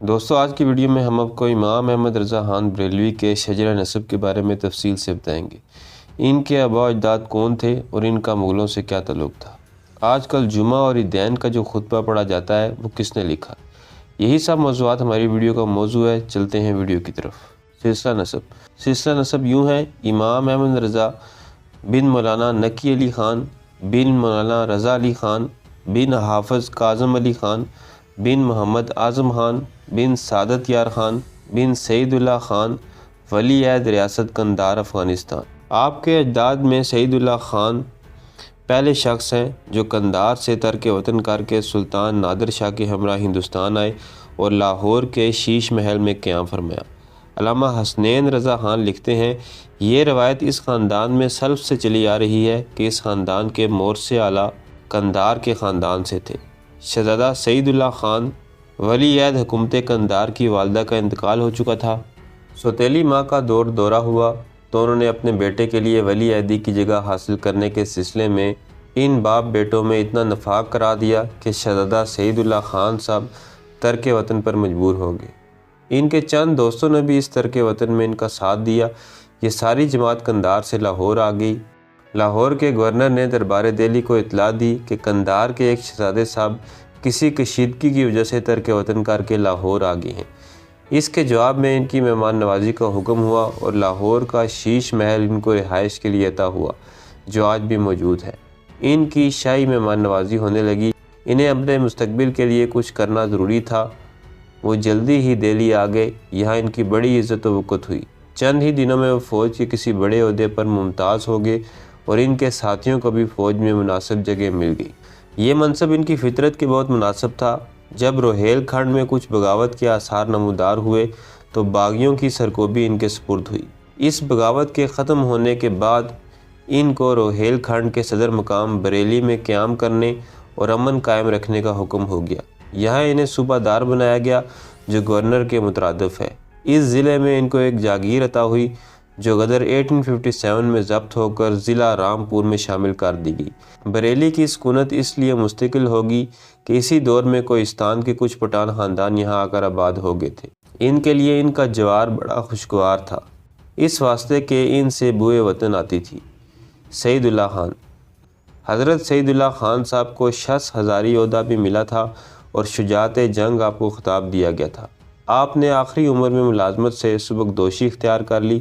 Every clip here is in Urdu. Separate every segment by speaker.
Speaker 1: دوستو آج کی ویڈیو میں ہم آپ کو امام احمد رضا خان بریلوی کے شجرہ نسب کے بارے میں تفصیل سے بتائیں گے۔ ان کے آباء و اجداد کون تھے اور ان کا مغلوں سے کیا تعلق تھا۔ آج کل جمعہ اور عیدین کا جو خطبہ پڑھا جاتا ہے وہ کس نے لکھا؟ یہی سب موضوعات ہماری ویڈیو کا موضوع ہے۔ چلتے ہیں ویڈیو کی طرف۔ سلسلہ نسب یوں ہے: امام احمد رضا بن مولانا نقی علی خان بن مولانا رضا علی خان بن حافظ کاظم علی خان بن محمد اعظم خان بن سعادت یار خان بن سعید اللہ خان ولی عہد ریاست قندھار افغانستان۔ آپ کے اجداد میں سعید اللہ خان پہلے شخص ہیں جو قندھار سے ترک وطن کر کے سلطان نادر شاہ کے ہمراہ ہندوستان آئے اور لاہور کے شیش محل میں قیام فرمایا۔ علامہ حسنین رضا خان لکھتے ہیں، یہ روایت اس خاندان میں سلف سے چلی آ رہی ہے کہ اس خاندان کے مورث اعلیٰ قندھار کے خاندان سے تھے۔ شہزادہ سعید اللہ خان ولی عہد حکومت قندھار کی والدہ کا انتقال ہو چکا تھا۔ سوتیلی ماں کا دورہ ہوا تو انہوں نے اپنے بیٹے کے لیے ولی عہدی کی جگہ حاصل کرنے کے سلسلے میں ان باپ بیٹوں میں اتنا نفاق کرا دیا کہ شہزادہ سعید اللہ خان صاحب ترک وطن پر مجبور ہو گئے۔ ان کے چند دوستوں نے بھی اس ترک وطن میں ان کا ساتھ دیا۔ یہ ساری جماعت قندھار سے لاہور آ گئی۔ لاہور کے گورنر نے دربار دہلی کو اطلاع دی کہ قندھار کے ایک شہزادے صاحب کسی کشیدگی کی وجہ سے ترک وطن کر کے لاہور آ گئے ہیں۔ اس کے جواب میں ان کی مہمان نوازی کا حکم ہوا اور لاہور کا شیش محل ان کو رہائش کے لیے عطا ہوا، جو آج بھی موجود ہے۔ ان کی شاہی مہمان نوازی ہونے لگی۔ انہیں اپنے مستقبل کے لیے کچھ کرنا ضروری تھا۔ وہ جلدی ہی دہلی آ گئے۔ یہاں ان کی بڑی عزت و وقت ہوئی۔ چند ہی دنوں میں وہ فوج کے کسی بڑے عہدے پر ممتاز ہو گئے اور ان کے ساتھیوں کو بھی فوج میں مناسب جگہ مل گئی۔ یہ منصب ان کی فطرت کے بہت مناسب تھا۔ جب روہیل کھنڈ میں کچھ بغاوت کے آثار نمودار ہوئے تو باغیوں کی سرکوبی ان کے سپرد ہوئی۔ اس بغاوت کے ختم ہونے کے بعد ان کو روہیل کھنڈ کے صدر مقام بریلی میں قیام کرنے اور امن قائم رکھنے کا حکم ہو گیا۔ یہاں انہیں صوبہ دار بنایا گیا جو گورنر کے مترادف ہے۔ اس ضلع میں ان کو ایک جاگیر عطا ہوئی جو غدر 1857 میں ضبط ہو کر ضلع رامپور میں شامل کر دی گئی۔ بریلی کی سکونت اس لیے مستقل ہوگی کہ اسی دور میں کوہستان کے کچھ پٹھان خاندان یہاں آ کر آباد ہو گئے تھے۔ ان کے لیے ان کا جوار بڑا خوشگوار تھا، اس واسطے کہ ان سے بوئے وطن آتی تھی۔ سعید اللہ خان: حضرت سعید اللہ خان صاحب کو شص ہزاری عہدہ بھی ملا تھا اور شجاعت جنگ آپ کو خطاب دیا گیا تھا۔ آپ نے آخری عمر میں ملازمت سے سبکدوشی اختیار کر لی۔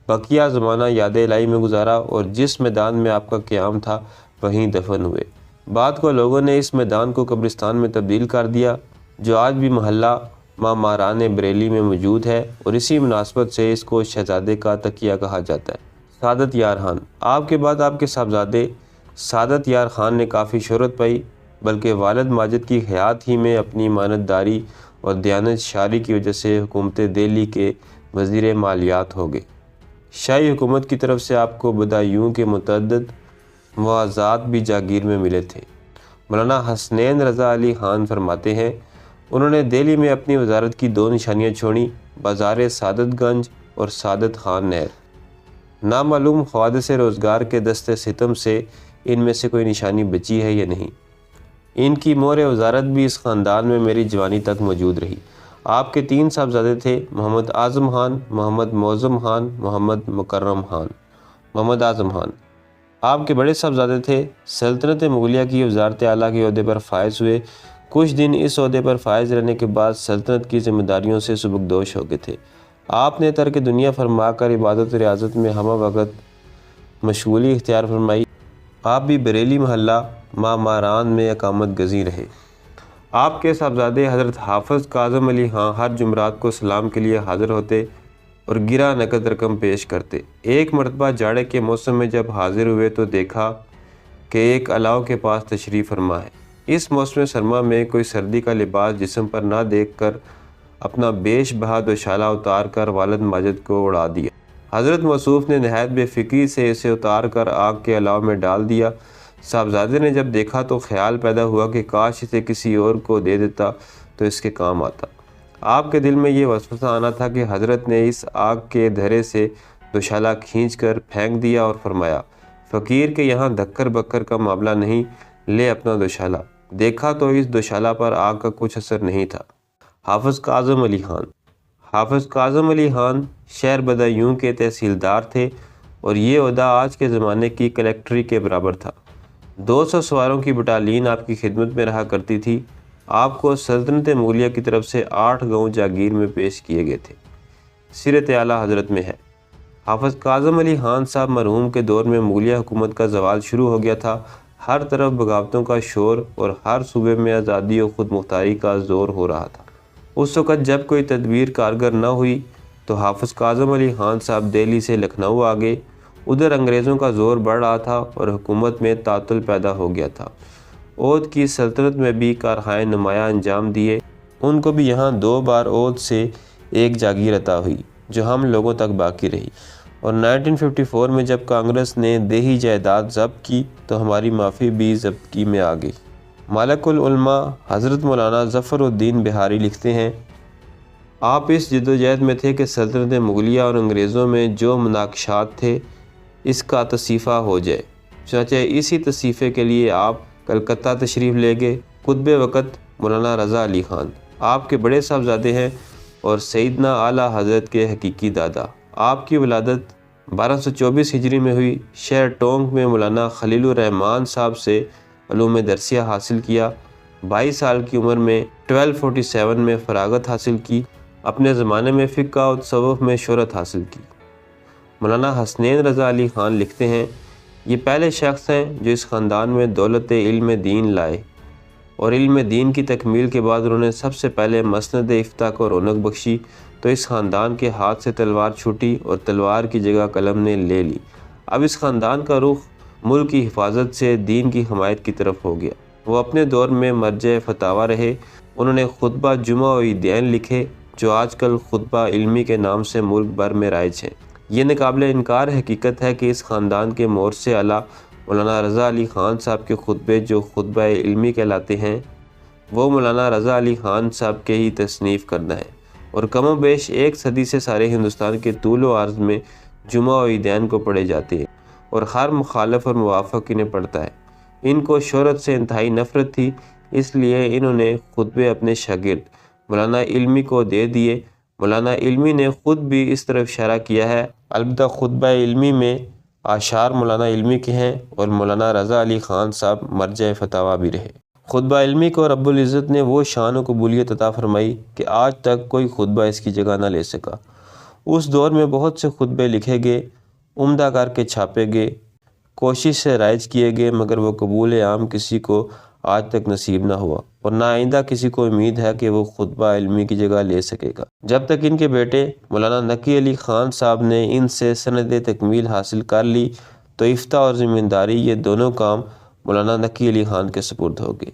Speaker 1: بقیہ زمانہ یاد الہی میں گزارا اور جس میدان میں آپ کا قیام تھا وہیں دفن ہوئے۔ بعد کو لوگوں نے اس میدان کو قبرستان میں تبدیل کر دیا، جو آج بھی محلہ ماماران بریلی میں موجود ہے، اور اسی مناسبت سے اس کو شہزادے کا تکیہ کہا جاتا ہے۔ سعادت یار خان: آپ کے بعد آپ کے صاحبزادے سعادت یار خان نے کافی شہرت پائی، بلکہ والد ماجد کی حیات ہی میں اپنی امانت داری اور دیانت شعری کی وجہ سے حکومت دہلی کے وزیر مالیات ہو گئے۔ شاہی حکومت کی طرف سے آپ کو بدایوں کے متعدد مواضعات بھی جاگیر میں ملے تھے۔ مولانا حسنین رضا علی خان فرماتے ہیں، انہوں نے دہلی میں اپنی وزارت کی 2 نشانیاں چھوڑیں: بازار سعادت گنج اور سعادت خان نہر۔ نامعلوم حوادث روزگار کے دست ستم سے ان میں سے کوئی نشانی بچی ہے یا نہیں۔ ان کی مہر وزارت بھی اس خاندان میں میری جوانی تک موجود رہی۔ آپ کے 3 صاحبزادے تھے: محمد اعظم خان، محمد معظم خان، محمد مکرم خان۔ محمد اعظم خان: آپ کے بڑے صاحبزادے تھے۔ سلطنت مغلیہ کی وزارت اعلیٰ کے عہدے پر فائز ہوئے۔ کچھ دن اس عہدے پر فائز رہنے کے بعد سلطنت کی ذمہ داریوں سے سبکدوش ہو گئے تھے۔ آپ نے ترک دنیا فرما کر عبادت و ریاضت میں ہمہ وقت مشغولی اختیار فرمائی۔ آپ بھی بریلی محلہ ماماران میں اقامت گزین رہے۔ آپ کے صاحبزادے حضرت حافظ کاظم علی خان ہر جمعرات کو سلام کے لیے حاضر ہوتے اور گرہ نقد رقم پیش کرتے۔ ایک مرتبہ جاڑے کے موسم میں جب حاضر ہوئے تو دیکھا کہ ایک علاؤ کے پاس تشریف فرما ہے۔ اس موسم سرما میں کوئی سردی کا لباس جسم پر نہ دیکھ کر اپنا بیش بہا دوشالہ اتار کر والد ماجد کو اڑا دیا۔ حضرت موصوف نے نہایت بے فکری سے اسے اتار کر آگ کے علاؤ میں ڈال دیا۔ صاحبزادے نے جب دیکھا تو خیال پیدا ہوا کہ کاش اسے کسی اور کو دے دیتا تو اس کے کام آتا۔ آپ کے دل میں یہ وسوسہ آنا تھا کہ حضرت نے اس آگ کے دھرے سے دوشالہ کھینچ کر پھینک دیا اور فرمایا، فقیر کے یہاں دھکر بکر کا معاملہ نہیں، لے اپنا دوشالہ۔ دیکھا تو اس دوشالہ پر آگ کا کچھ اثر نہیں تھا۔ حافظ کاظم علی خان۔ حافظ کاظم علی خان شہر بدایوں کے تحصیلدار تھے اور یہ عہدہ آج کے زمانے کی کلیکٹری کے برابر تھا۔ 200 سواروں کی بٹالین آپ کی خدمت میں رہا کرتی تھی۔ آپ کو سلطنت مغلیہ کی طرف سے 8 گاؤں جاگیر میں پیش کیے گئے تھے۔ سیرت اعلیٰ حضرت میں ہے، حافظ کاظم علی خان صاحب مرحوم کے دور میں مغلیہ حکومت کا زوال شروع ہو گیا تھا۔ ہر طرف بغاوتوں کا شور اور ہر صوبے میں آزادی و خود مختاری کا زور ہو رہا تھا۔ اس وقت جب کوئی تدبیر کارگر نہ ہوئی تو حافظ کاظم علی خان صاحب دہلی سے لکھنؤ آ گئے۔ ادھر انگریزوں کا زور بڑھ رہا تھا اور حکومت میں تعطل پیدا ہو گیا تھا۔ اودھ کی سلطنت میں بھی کارخانے نمایاں انجام دیے۔ ان کو بھی یہاں 2 بار اودھ سے ایک جاگیر عطا ہوئی جو ہم لوگوں تک باقی رہی، اور 1954 میں جب کانگریس نے دیہی جائیداد ضبط کی تو ہماری معافی بھی ضبطگی میں آ گئی۔ مالک العلماء حضرت مولانا ظفر الدین بہاری لکھتے ہیں، آپ اس جدوجہد میں تھے کہ سلطنت مغلیہ اور انگریزوں میں جو مناقشات تھے اس کا تصفیہ ہو جائے۔ چنانچہ اسی تصفیے کے لیے آپ کلکتہ تشریف لے گئے۔ قطب وقت مولانا رضا علی خان آپ کے بڑے صاحبزادے ہیں اور سیدنا اعلیٰ حضرت کے حقیقی دادا۔ آپ کی ولادت 1224 ہجری میں ہوئی۔ شہر ٹونک میں مولانا خلیل الرحمن صاحب سے علوم درسیہ حاصل کیا۔ 22 سال کی عمر میں 1247 میں فراغت حاصل کی۔ اپنے زمانے میں فقہ و تصوف میں شہرت حاصل کی۔ مولانا حسنین رضا علی خان لکھتے ہیں، یہ پہلے شخص ہیں جو اس خاندان میں دولت علم دین لائے، اور علم دین کی تکمیل کے بعد انہوں نے سب سے پہلے مسند افتاء کو رونق بخشی، تو اس خاندان کے ہاتھ سے تلوار چھوٹی اور تلوار کی جگہ قلم نے لے لی۔ اب اس خاندان کا رخ ملک کی حفاظت سے دین کی حمایت کی طرف ہو گیا۔ وہ اپنے دور میں مرجع فتاوی رہے۔ انہوں نے خطبہ جمعہ و عیدین لکھے جو آج کل خطبہ علمی کے نام سے ملک بھر میں رائج ہیں۔ یہ ناقابل انکار حقیقت ہے کہ اس خاندان کے مورث اعلیٰ مولانا رضا علی خان صاحب کے خطبے جو خطبہ علمی کہلاتے ہیں وہ مولانا رضا علی خان صاحب کے ہی تصنیف کردہ ہیں، اور کم و بیش 1 صدی سے سارے ہندوستان کے طول و عرض میں جمعہ و عیدین کو پڑھے جاتے ہیں، اور ہر مخالف اور موافق انہیں پڑھتا ہے۔ ان کو شہرت سے انتہائی نفرت تھی، اس لیے انہوں نے خطبے اپنے شاگرد مولانا علمی کو دے دیے۔ مولانا علمی نے خود بھی اس طرف اشارہ کیا ہے، البتہ خطبہ علمی میں اشعار مولانا علمی کے ہیں اور مولانا رضا علی خان صاحب مرجع فتاوی بھی رہے۔ خطبہ علمی کو رب العزت نے وہ شان و قبولیت عطا فرمائی کہ آج تک کوئی خطبہ اس کی جگہ نہ لے سکا۔ اس دور میں بہت سے خطبے لکھے گئے، عمدہ کر کے چھاپے گئے، کوشش سے رائج کیے گئے، مگر وہ قبول عام کسی کو آج تک نصیب نہ ہوا، اور نہ آئندہ کسی کو امید ہے کہ وہ خطبہ علمی کی جگہ لے سکے گا۔ جب تک ان کے بیٹے مولانا نقی علی خان صاحب نے ان سے سند تکمیل حاصل کر لی تو افتاء اور ذمہ یہ دونوں کام مولانا نقی علی خان کے سپرد ہو گئے۔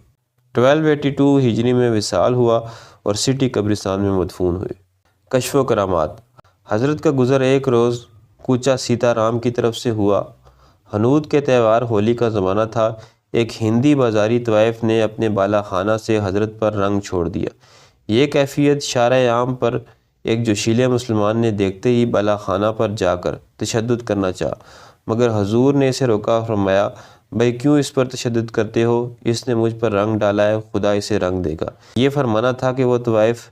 Speaker 1: 1282 ہجری میں وصال ہوا اور سٹی قبرستان میں مدفون ہوئے۔ کشف و کرامات۔ حضرت کا گزر ایک روز کوچہ سیتا رام کی طرف سے ہوا۔ ہنود کے تہوار ہولی کا زمانہ تھا۔ ایک ہندی بازاری طوائف نے اپنے بالا خانہ سے حضرت پر رنگ چھوڑ دیا۔ یہ کیفیت شارع عام پر ایک جوشیلے مسلمان نے دیکھتے ہی بالا خانہ پر جا کر تشدد کرنا چاہا، مگر حضور نے اسے روکا، فرمایا، بھائی کیوں اس پر تشدد کرتے ہو؟ اس نے مجھ پر رنگ ڈالا ہے، خدا اسے رنگ دے گا۔ یہ فرمانا تھا کہ وہ طوائف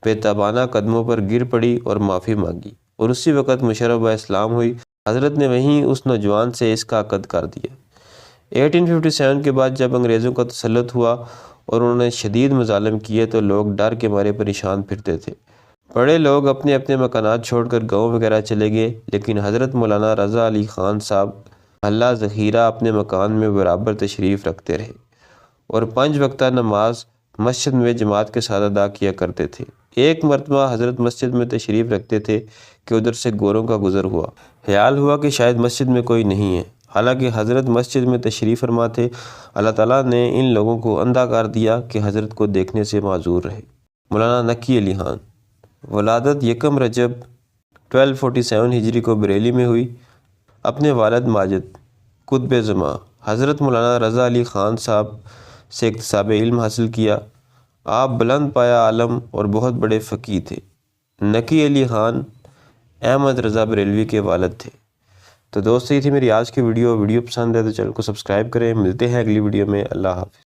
Speaker 1: بے تابانہ قدموں پر گر پڑی اور معافی مانگی، اور اسی وقت مشرف با اسلام ہوئی۔ حضرت نے وہیں اس نوجوان سے اس کا عقد کر دیا۔ 1857 کے بعد جب انگریزوں کا تسلط ہوا اور انہوں نے شدید مظالم کیے تو لوگ ڈر کے مارے پریشان پھرتے تھے۔ بڑے لوگ اپنے اپنے مکانات چھوڑ کر گاؤں وغیرہ چلے گئے، لیکن حضرت مولانا رضا علی خان صاحب محلہ ذخیرہ اپنے مکان میں برابر تشریف رکھتے رہے، اور 5 وقتہ نماز مسجد میں جماعت کے ساتھ ادا کیا کرتے تھے۔ ایک مرتبہ حضرت مسجد میں تشریف رکھتے تھے کہ ادھر سے گوروں کا گزر ہوا۔ خیال ہوا کہ شاید مسجد میں کوئی نہیں ہے، حالانکہ حضرت مسجد میں تشریف فرما تھے۔ اللہ تعالیٰ نے ان لوگوں کو اندھا کر دیا کہ حضرت کو دیکھنے سے معذور رہے۔ مولانا نقی علی خان ولادت 1 رجب 1247 ہجری کو بریلی میں ہوئی۔ اپنے والد ماجد قطب زمان حضرت مولانا رضا علی خان صاحب سے اکتساب علم حاصل کیا۔ آپ بلند پایا عالم اور بہت بڑے فقیہ تھے۔ نقی علی خان احمد رضا بریلوی کے والد تھے۔ تو دوستو یہ تھی میری آج کی ویڈیو پسند ہے تو چینل کو سبسکرائب کریں۔ ملتے ہیں اگلی ویڈیو میں۔ اللہ حافظ۔